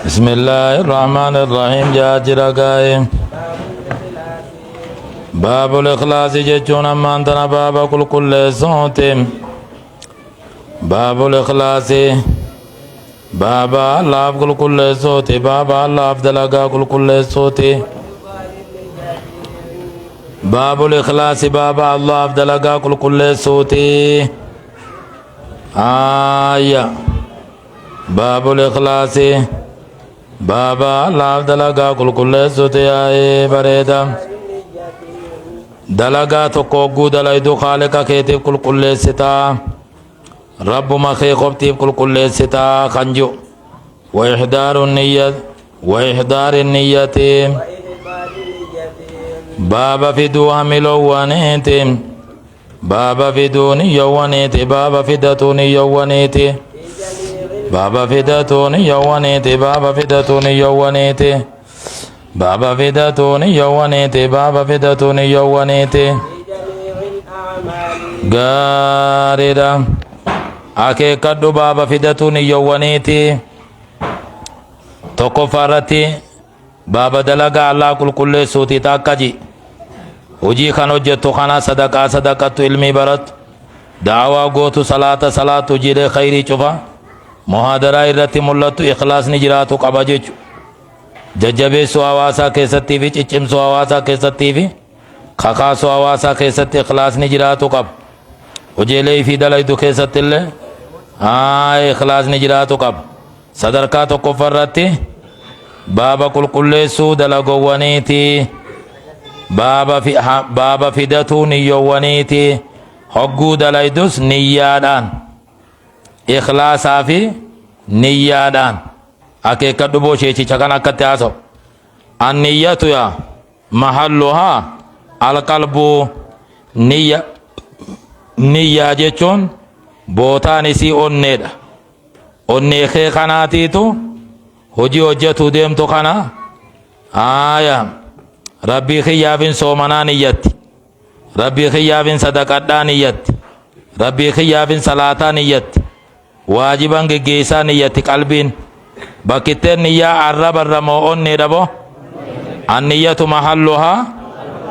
بسم الله الرحمن الرحيم جاجرا قائم باب الإخلاص جتون أما أنتنا باب كل صوت باب الإخلاص باب الله كل صوت باب الله أفضل كل صوت باب الإخلاص باب الله أفضل كل صوت آية باب الإخلاص بابا الله دلغا كل صوت يا بريدا دلغا تقوغو دلايدو خالق كيتيب كل ستا رب ما خي قبتيب كل ستا خنجو وإحضار النية بابا في دو ملوانيت بابا في دوني يوانيت بابا في دتوني يوانيت بابا فداتوني يوانيتي بابا فداتوني يوانيتي بابا فداتوني يوانيتي بابا فداتوني يوانيتي غاريدا اكي كدو بابا فداتوني يوانيتي توكو فارتي بابا دلغا الله كل سوتي تاكجي وجي خانو جتو خانا صدقة علمي برت دعوة غوتو صلاة جيري خيري چوفا محاضرہ irratti mul'atu ikhlaasni jiraatu qaba jechu jajjabeessuu hawaasaa keessattii fi ciccimsuu hawaasaa keessattii fi kakaasuu hawaasaa keessatti ikhlaasni jiraatu qaba hojiilee fi dalaydu keessatti illee ikhlaasni jiraatu qaba sadarkaa tokkoffaarratti baaba qulqulleessuu dalagoowwaniiti baaba fidatuu niyyoowwaniiti hogguu dalaydus niyyaadhaan إخلاصا في نيادان أكيد كدبو شيء كان أكتاسو النية يا محلها القلب نية جتون بوتانسي أنيدا أنيخي خناتيتو هجي وجتو ديمتو خنا آية ربي خيابين صومنا نيتي ربي خيابين صدقاء نيتي ربي خيابين صلاة نيتي واجبان جيسان نية قلبين بكتير نية عرب الرموون ندبو النية محلها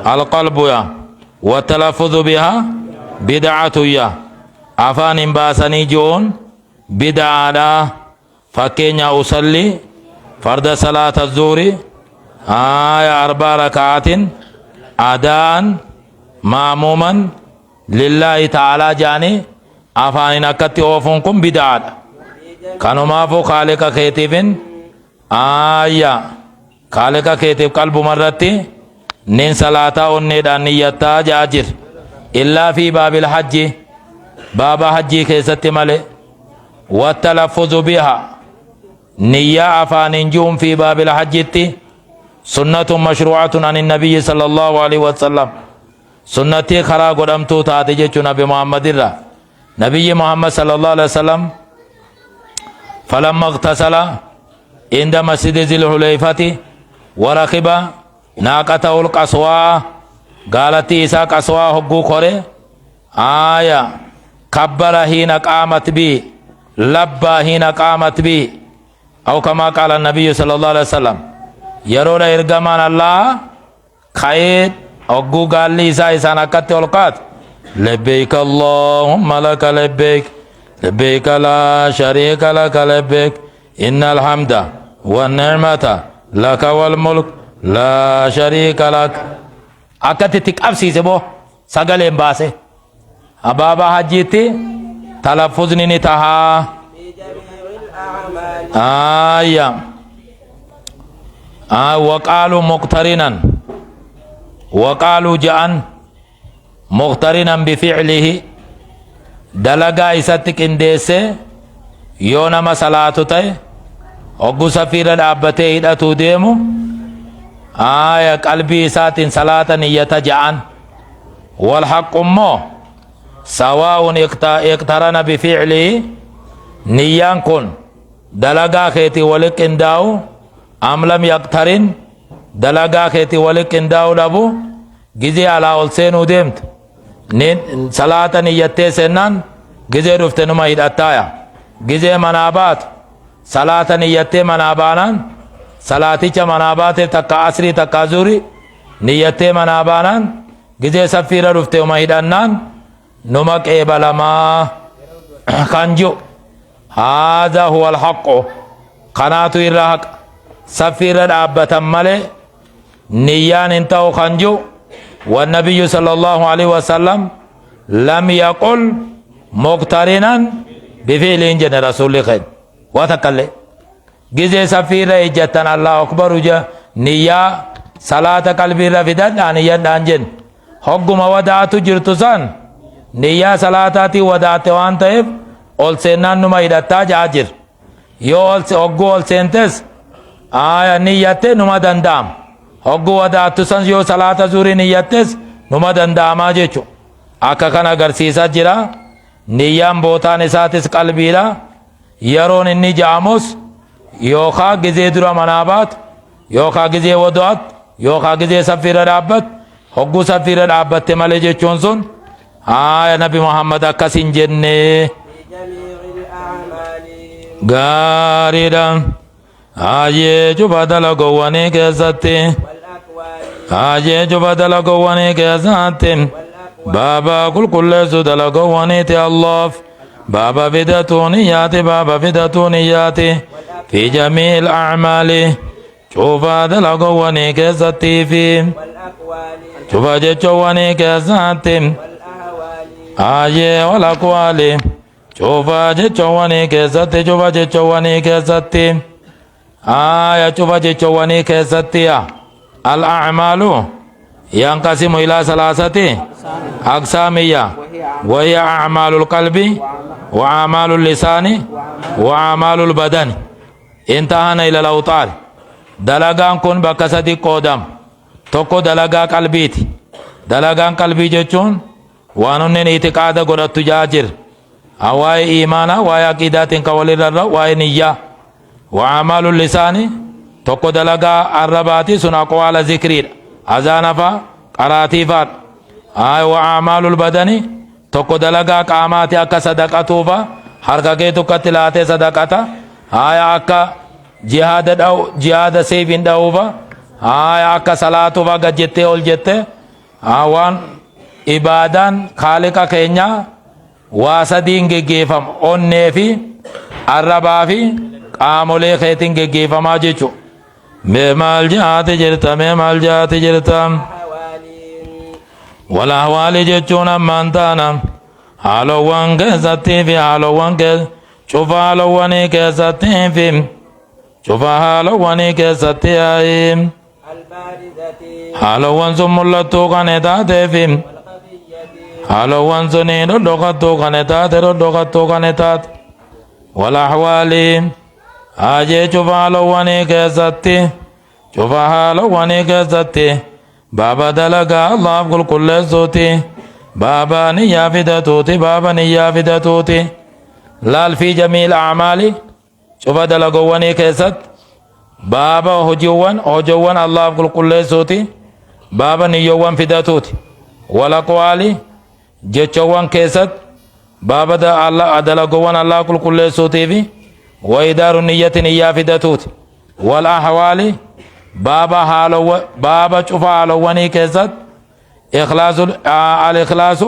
القلب يا والتلفظ بها بدعة يا أفان باسني جون بدعة فكين أصلي فرد صلاة الظهر أربع ركعات أذان مأموما لله تعالى جاني أفانين أكتي أوفونكم بدعة كانوا ما فو خالق خيتيفين خالق خيتيف قلب مرتي نين صلاة ونيدان نيتا جاجر إلا في باب الحج باب حج كيست ملي والتلفظ بها نية أفانين جوم في باب الحج سنة مشروعة عن النبي صلى الله عليه وسلم سنتي خرا قدمتو تاتي نبي محمد الله نبي محمد صلى الله عليه وسلم فلما اغتسل عند مسجد ذي الحليفة وركب ناقته القصوى قالت إسا قصوى حقو خوري كبر حين قامت بي لبى حين قامت بي أو كما قال النبي صلى الله عليه وسلم يرون إرغمان الله خير حقو قال لي إسا نكت القات لبيك اللهم لك لبيك لبيك لا شريك لك لبيك إن الحمد والنعمة لك والملك لا شريك لك أكتتك أبسي سبو سقل إمباسي أبابا حجيتي تلفظني نتها وقالوا مقترنا وقالوا جأن مقترنا بفعله دلغا إساتك انديسي يونما صلاة تاي وقو سفير الأبتي إداتو ديمو قلبي إسات صلاة نية جعان والحق مو سواء اقترن بفعله نيان كن دلغا خيتي ولك انداو أم لم يقترن دلغا خيتي ولك انداو لابو جزي على أولسينو ديمت صلاة نيتي سنان جزي رفتنما هداتايا جزي منابات صلاة نيتي منابانا صلاة منابات تكا عصري تكا زوري نيتي منابانا جزي سفير رفته ومهدانان نمك إبلما خنجو هذا هو الحق قناتو الرحق سفير الأبة ملي نيان انتو خنجو والنبي صلى الله عليه وسلم لم يقل مقترنا بفعل جن رسول خير وتكلم جزء سفير إجتن الله أكبر وجه نية صلاة قلبي رفدان نية دانجن حكم ودعت جرتسان نية صلاتاتي ودعت وان طيب أول سنان نما إدتا جاجر يو أول سنتس نية نما دندام حكم ودعت سان يو صلاة زوري نيتس نما دندام آجيچو akka kana agarsiisaa jira niyyaan bootaan isaatis qalbiidha yeroon inni ja'amus yookaa gizee dura manaa baatu yookaa gizee wadu'at yookaa gizee saffiirra dhaabbat hogguu saffiirra dhaabbatte malee jechuun sun nabi Muhammad akkas hin jenne gaariidha haajee cufa dalagowwanii keessatti haajee cufa dalagowwanii keessatti بابا كل زدل قوانيت الله بابا بدتونياتي بابا بدتونياتي في جميع الأعمال شوف هذا لقواني كزتي في شوف جتواني كزتي آجي والأقوال شوف جتواني كزتي شوف جتواني كزتي شوف جتواني كزتي الأعمال ينقسم إلى ثلاثة أقسامية وهي أعمال القلب وأعمال اللسان وأعمال البدن انتهينا إلى الأوطار دلقان كن بكسدي قدام توكو دلقا قلبيتي دلقان قلبي جتون وانون اعتقاد قد تجاجر أواي إيمانا واي عقيدات كولي الرّ واي نية وأعمال اللسان توكو دلقا الرباتي سنة قوال ذكرين أذان فا قراتي فا وأعمال البدن توكو دلقا قاماتي أكا صدقاتو فا حركة كيتو كتلاتي صدقاتا أكا جهاد سيفين داو فا أكا صلاتو فا قد جتة أول جتة وان إبادان خالقا كينيا واسدين جيفم أوني في الربا في قامولي خيتين جيفم آجيچو مال جات جرتا مال جات جرتا ولا حوالي جتون مانتانا حالوان كيستي في حالوان كيس شوف حالواني كيستي في شوف حالواني كيستي آئيم حالوان سمولتو كانتاتي في حالوان سنين ردوكتو كانتات ولا حوالي آجي شوف حالواني كيستي شوف حالواني كيستي بابا دلقا الله كل زوتي بابا نيا فدتوتي بابا نيا فدتوتي لال في جميع الأعمال شوف دلقواني كيست بابا هجوان الله كل زوتي بابا نيوان فدتوتي ولا قوالي جتشوان كيست بابا دا الله دلقوان الله كل زوتي في وإدار النية نيا فدتوتي والأحوال بابا حالو بابا شوف حالواني كيست إخلاص الإخلاص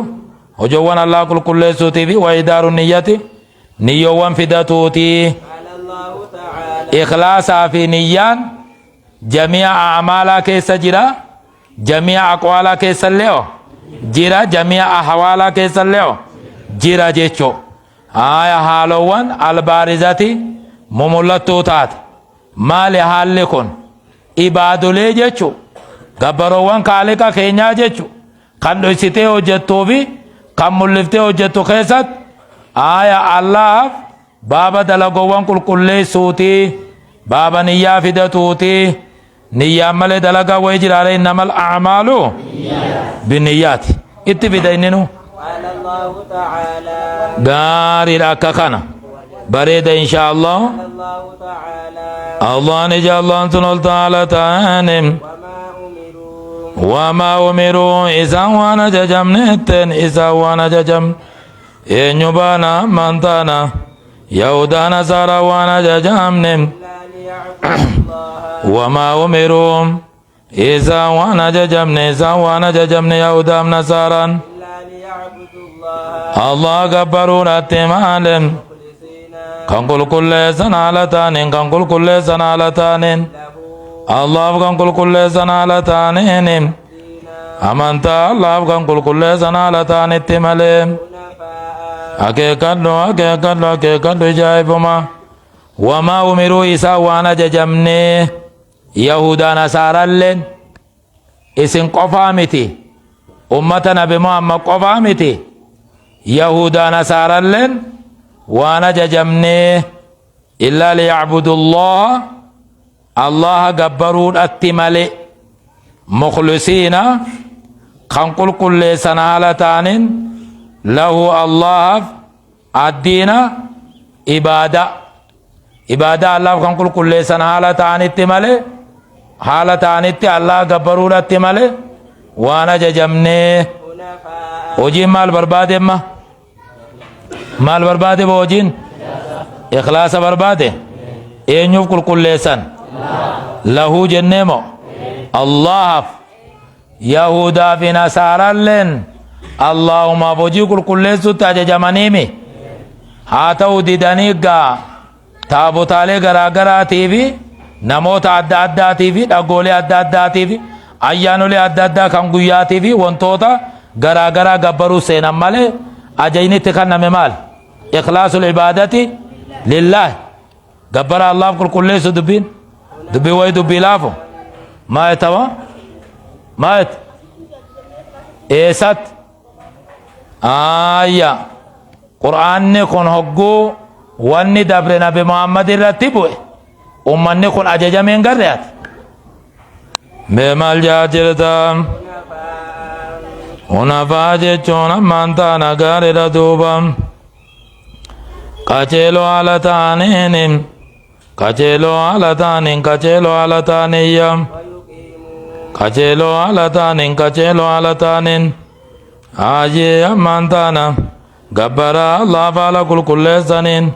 وجوان الله كل سوتي في وإدار النية نيوان فدتوتي إخلاص في نيان جميع أعمالك سجرا جميع أقوالك سليو جرا جميع أحوالك سليو جرا جيشو حالوان البارزاتي مملتوتات ما لحالكم ibaadolee jechuun gabbaroowwan kaaliqa keenyaa jechuun kan dhoksitee hojjettuu fi kan mul'iftee hojjettu keessatti Allaaf baaba dalagoowwan qulqulleessuutii baaba niyyaa fidatuutii niyyaan malee dalagaa wayii jiraalee innamal a'maalu binniyyaati itti fida inni nu gaariidha akka kana bareeda insha Allah الله نجا الله سبحانه وتعالى تانم وما أمروا إذا وانا ججم نتن إذا وانا ججم إن يبانا منتانا يهودا نصارى وانا ججمن وما أمروا إذا وانا ججمن يهودا نصارى الله غبروا رتمالن كان كل سنالتان كان كل سنالتان الله كان كل سنالتان أمانتا الله كان كل سنالتان تمالين أكيكادو جايبما وما أمروا إسا وانا ججمني يهودا نصارى لن إسن قفامتي أمتنا بمحمد قفامتي يهودا نصارى لن وانا ججمني إلا ليعبدوا الله جبرون التمالي مخلصين خنقل كل سنالتان له الله الدين عبادة الله خنقل كل سنالتان التمالي حالتان الله جبرون التمالي وانا ججمني وجي مال برباد مال برباد بوجين إخلاص برباد إنيوف كل سن له جنمو الله يهودا في نصارى لن اللهم بوجي كل سوت جمانيمي هاتو ديدانيغا تابوتالي غراغرا تي في نموت أدى تي في دغولي أدى تي في أيانولي أدى كان غيا تي في وانتوتا غراغرا غبرو سينا مالي أجيني تكن مال إخلاص العبادة لله غبر الله كل سوت دبي وي دبي لافو ما يتوا ما يت إيسات قرآن نكون هجو واني دبر نبي محمد الرتيبه أمان نكون أجج من قريات بمال جاجرتام ونفاجة چونا مانتا نغار ردوبام كچلو على تانين كچلو على تانين كچلو على تانيام كچلو على تانين كچلو على تانين آجي أمانتانا غبرا الله فعلا كل سنين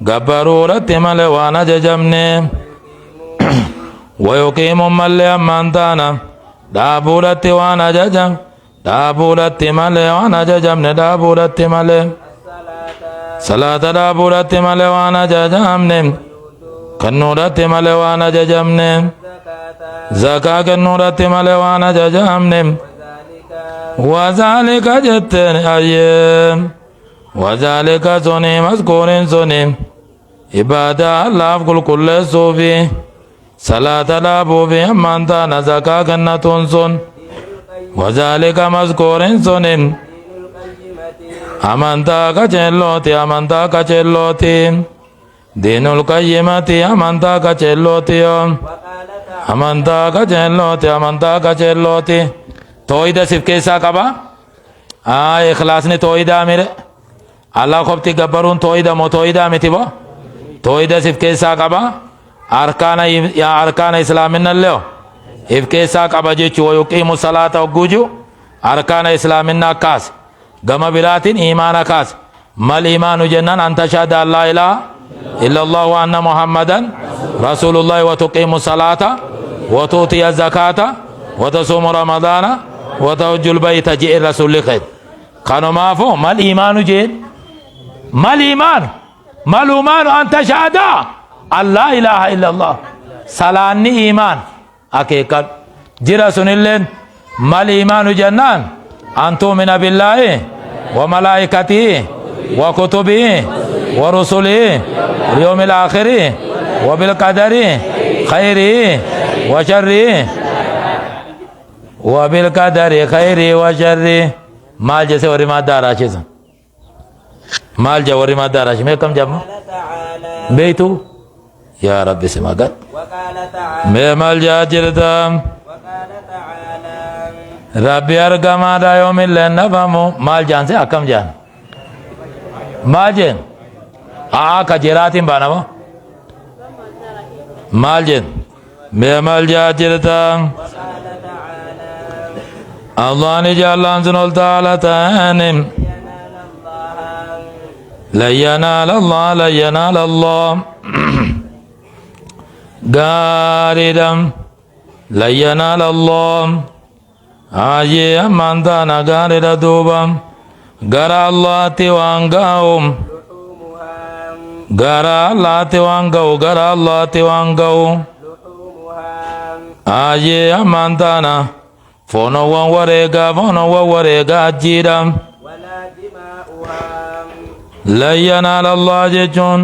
غبروا رتمال وانا ججمني ويقيم مال أمانتانا دابورت وانا ججم دابورت مال وانا ججمني دابورت مال صلاة دابورت مال وانا ججمني كنورت مال وانا ججمني زكاة كنورت مال وانا ججمني وذلك جتن أيام وذلك سني مذكور سني عبادة الله كل صوفي صلاة لابو في أمانتا نزكاة كنتون سن وذلك مذكور سني أمانتا كچلوتي دين القيمة أمانتا كچلوتي أمانتا كچلوتي توحيد سيف كيسا قبا إخلاص ني توحيد أمير الله خبتي قبرون توحيد مو توحيد أميتي با توحيد سيف كيسا قبا أركان إسلامنا الليو إف كيسا قبا جيچو ويقيم الصلاة وقوجو أركان إسلامنا كاس غم براتين إيمان كاس ما الإيمان جنان أن تشهد أن لا إله إلا الله وأن محمدا رسول الله وتقيم الصلاة وتؤتي الزكاة وتصوم رمضان وتوجه البيت جئ الرسول خير كانوا ما فو ما الإيمان جئ ما الإيمان أن تشهد أن لا إله إلا الله سلاني إيمان حقيقة جرى سنلين ما الإيمان جنان أن تؤمن بالله وملائكته وكتبه ورسله اليوم الآخر وبالقدر خيره وشره وبالقدر خيره وشره مال جैसे worry मादार आशे सा माल जवरी मादार आशे मैं कम जब बेतु या रब्बी से मगत मैं माल जाजिरता रब्बी अरगमा दायो मिले नफमो माल जान से अकम जान माल कजेरातिम बानवो माल जन मैं माल जाजिरता الله نجعل الله سبحانه وتعالى لن ينال الله لن ينال الله غاردم لن ينال الله آجي أمانتانا غارد دوبم غرى الله تيوانغاهم غرى الله تيوانغاو غرى الله تيوانغاو آجي أمانتانا فونو وريغا جيرم لن ينال الله جيجون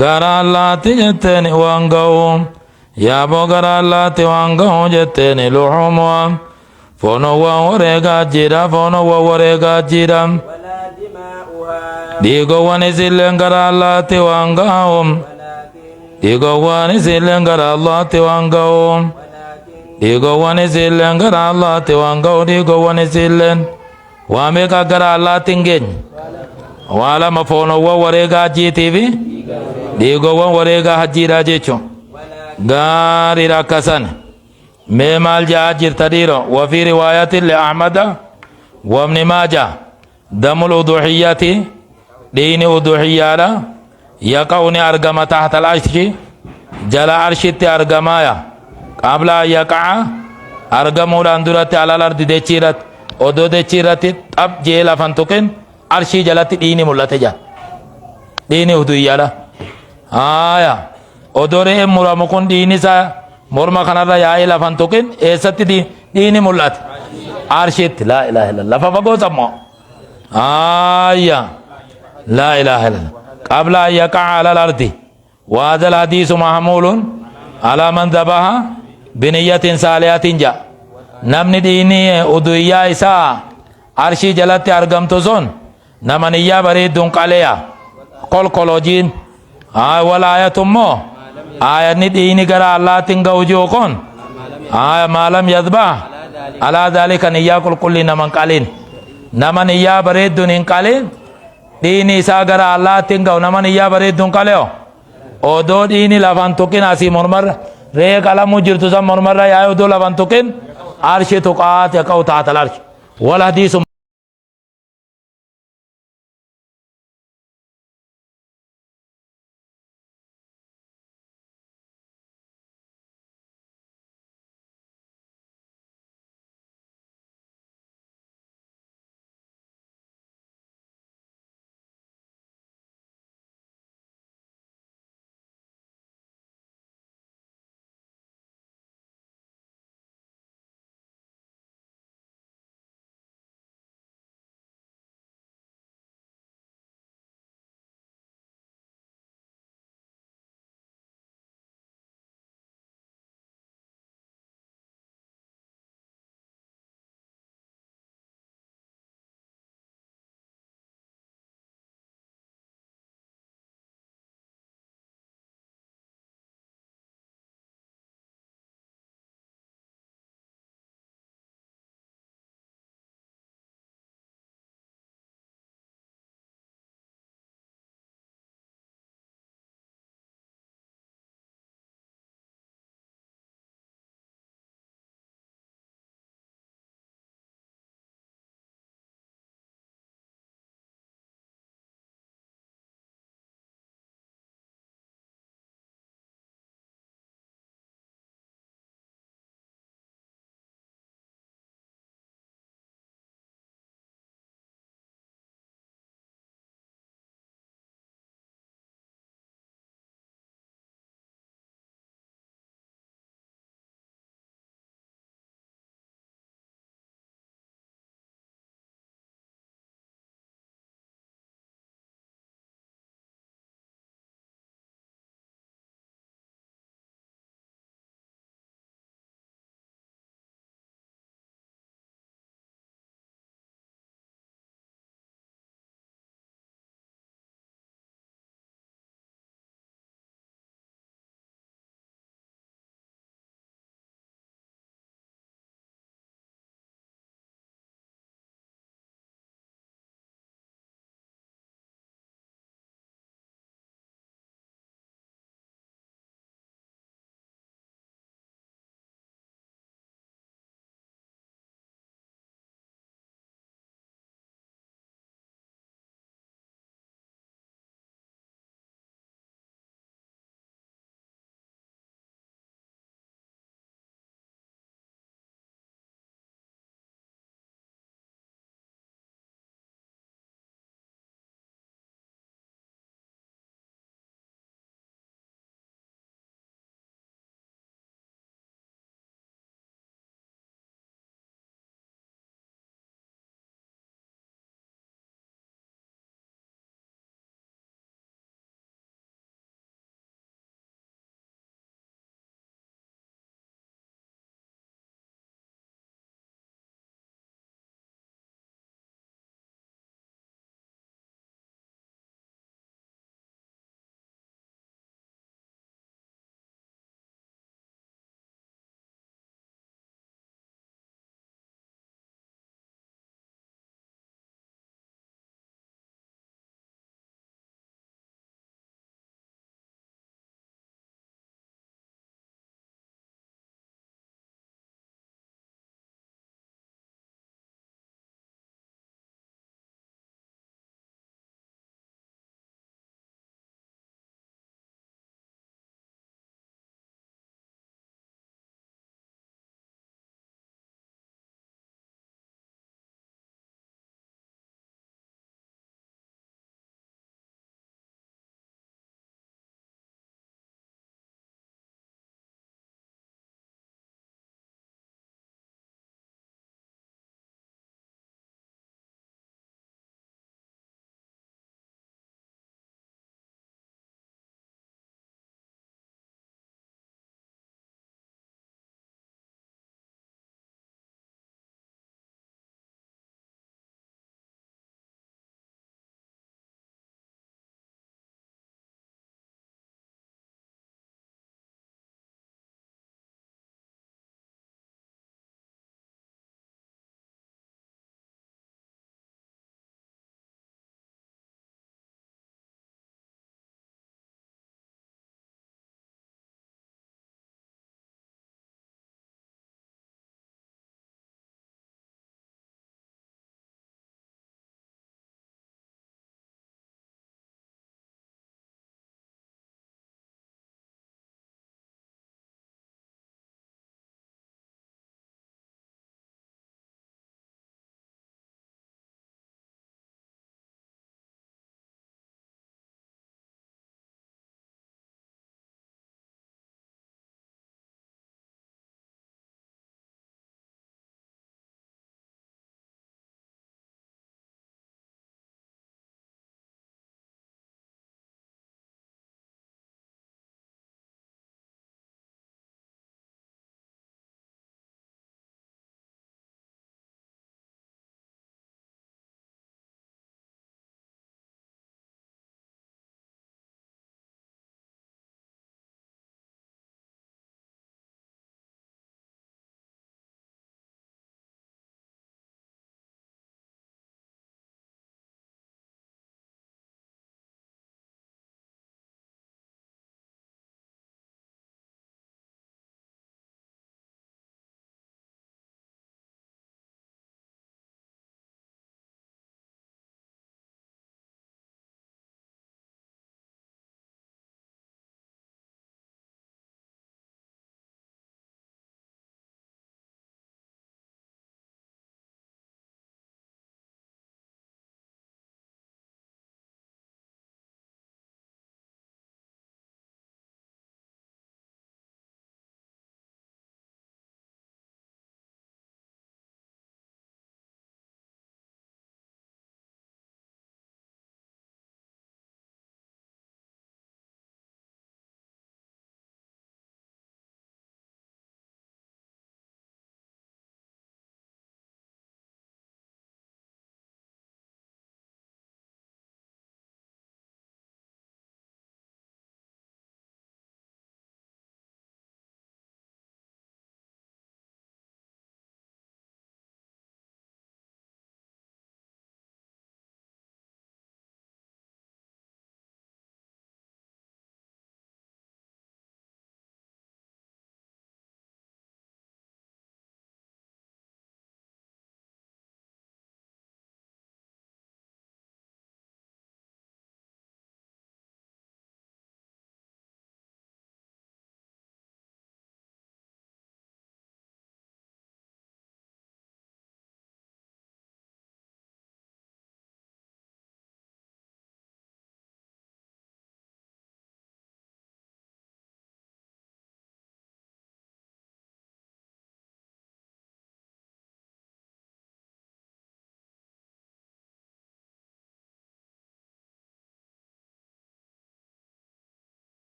غرى الله تجتني وانغاو يا بو غرى الله تيوانغاو جتني لحومهم فونو وريغا جيرا فونو وريغا جيرم ديغو ونسلن غرى الله تيوانغاو ديغو ونسلن غرى الله تيوانغاو ديغو ونسلن غرى الله تيوانغاو ديغو ونسلن واميكا غرى الله تنجن wala mafono wa warega GTV digo wa warega hajira jecho gari rakasan memal jajir tadiro wa fi riwayat li ahmad wa ibn majah damul uduhiyati dini uduhiyala yaqawni argama tahta al-arshi jala arshiti argamaya qabla yaqa argamu landurati ala al-ardi dechirat odo dechirati tab jela fantuken arshi jalatti dini mulate ja dini uduyala aya odore muramukun dini sa morma khanara ya ila fantoken esatti dini mulat arshit la ilaha illallah fago sammo aya la ilaha illallah qabla yaqa ala al-ardi wa hadha al-hadith mahmulun ala man dhabaha biniyatin salihatin ja namni dini uduya isa arshi jalatti argamto zon namaniya bareedun qaleya kolkolojin wala ayatummo ayani dini gara allahin gawjo kon malam yadba ala dhalika niya kulli naman qalin namaniya bareedun in qalin dini isa gara allahin gaw namaniya bareedun qaleo odo dini lafan tokin asi mormar re kalamu jirtu sam mormar ya odo lafan tokin arshi tuqat ya qaw ta'at al arsh wal hadith